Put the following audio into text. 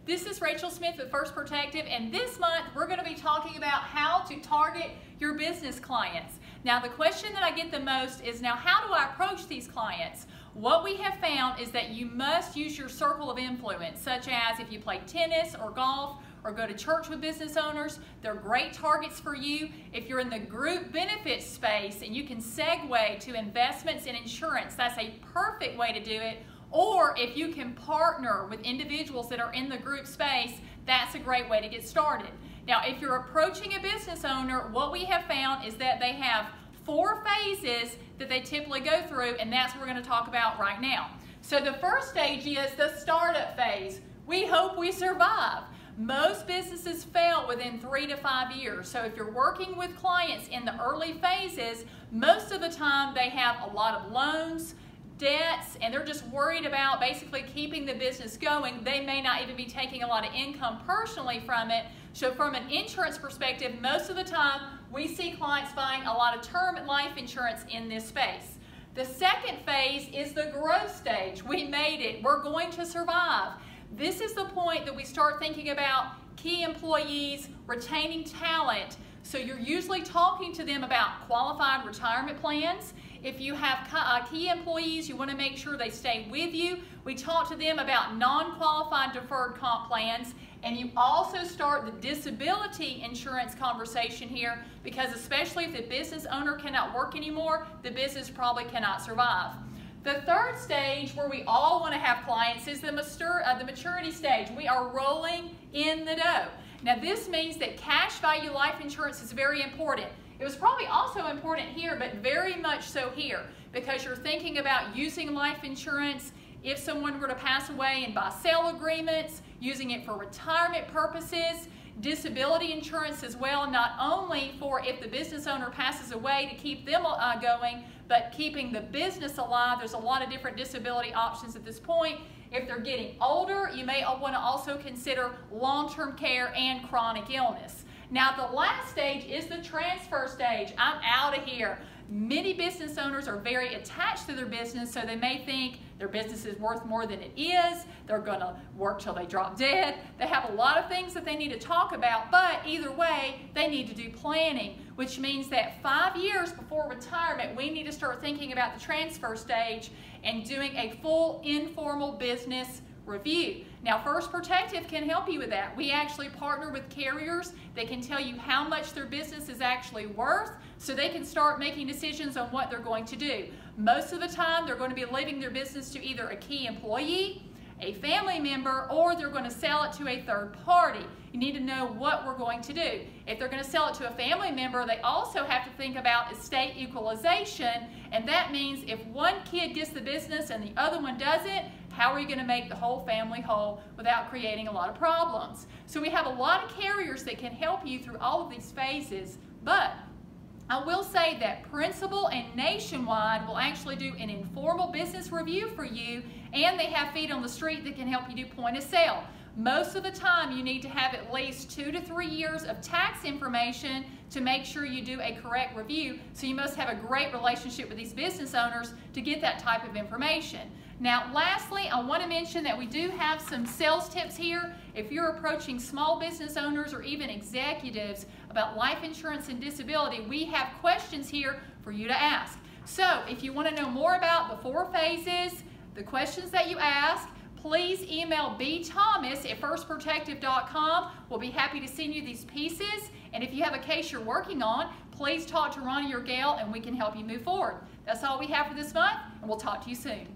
This is Rachel Smith with First Protective, and this month we're going to be talking about how to target your business clients. Now, the question that I get the most is, now how do I approach these clients? What we have found is that you must use your circle of influence, such as if you play tennis or golf or go to church with business owners. They're great targets for you. If you're in the group benefits space and you can segue to investments and insurance, that's a perfect way to do it. Or if you can partner with individuals that are in the group space, that's a great way to get started. Now, if you're approaching a business owner, what we have found is that they have 4 phases that they typically go through, and that's what we're going to talk about right now. So the first stage is the startup phase. We hope we survive. Most businesses fail within 3 to 5 years. So if you're working with clients in the early phases, most of the time they have a lot of loans, debts, and they're just worried about basically keeping the business going. They may not even be taking a lot of income personally from it. So from an insurance perspective, most of the time we see clients buying a lot of term life insurance in this space. The second phase is the growth stage. We made it. We're going to survive. This is the point that we start thinking about key employees, retaining talent. So you're usually talking to them about qualified retirement plans. If you have key employees, you want to make sure they stay with you. We talk to them about non-qualified deferred comp plans. And you also start the disability insurance conversation here, because especially if the business owner cannot work anymore, the business probably cannot survive. The third stage, where we all want to have clients, is the maturity stage. We are rolling in the dough. Now, this means that cash value life insurance is very important. It was probably also important here, but very much so here, because you're thinking about using life insurance if someone were to pass away and buy-sell agreements, using it for retirement purposes, disability insurance as well, not only for if the business owner passes away to keep them going, but keeping the business alive. There's a lot of different disability options at this point. If they're getting older, you may want to also consider long-term care and chronic illness. Now, the last stage is the transfer stage. I'm out of here. Many business owners are very attached to their business, so they may think their business is worth more than it is. They're going to work till they drop dead. They have a lot of things that they need to talk about, but either way, they need to do planning, which means that 5 years before retirement, we need to start thinking about the transfer stage and doing a full informal business review. Now, First Protective can help you with that. We actually partner with carriers that can tell you how much their business is actually worth, so they can start making decisions on what they're going to do. Most of the time, they're going to be leaving their business to either a key employee, a family member, or they're going to sell it to a third party. You need to know what we're going to do. If they're going to sell it to a family member, they also have to think about estate equalization, and that means if one kid gets the business and the other one doesn't, how are you going to make the whole family whole without creating a lot of problems? So we have a lot of carriers that can help you through all of these phases, but I will say that Principal and Nationwide will actually do an informal business review for you, and they have feet on the street that can help you do point of sale. Most of the time, you need to have at least 2 to 3 years of tax information to make sure you do a correct review, so you must have a great relationship with these business owners to get that type of information. Now, lastly, I want to mention that we do have some sales tips here. If you're approaching small business owners or even executives about life insurance and disability, we have questions here for you to ask. So, if you want to know more about the 4 phases, the questions that you ask, please email bthomas@firstprotective.com. We'll be happy to send you these pieces. And if you have a case you're working on, please talk to Ronnie or Gail, and we can help you move forward. That's all we have for this month, and we'll talk to you soon.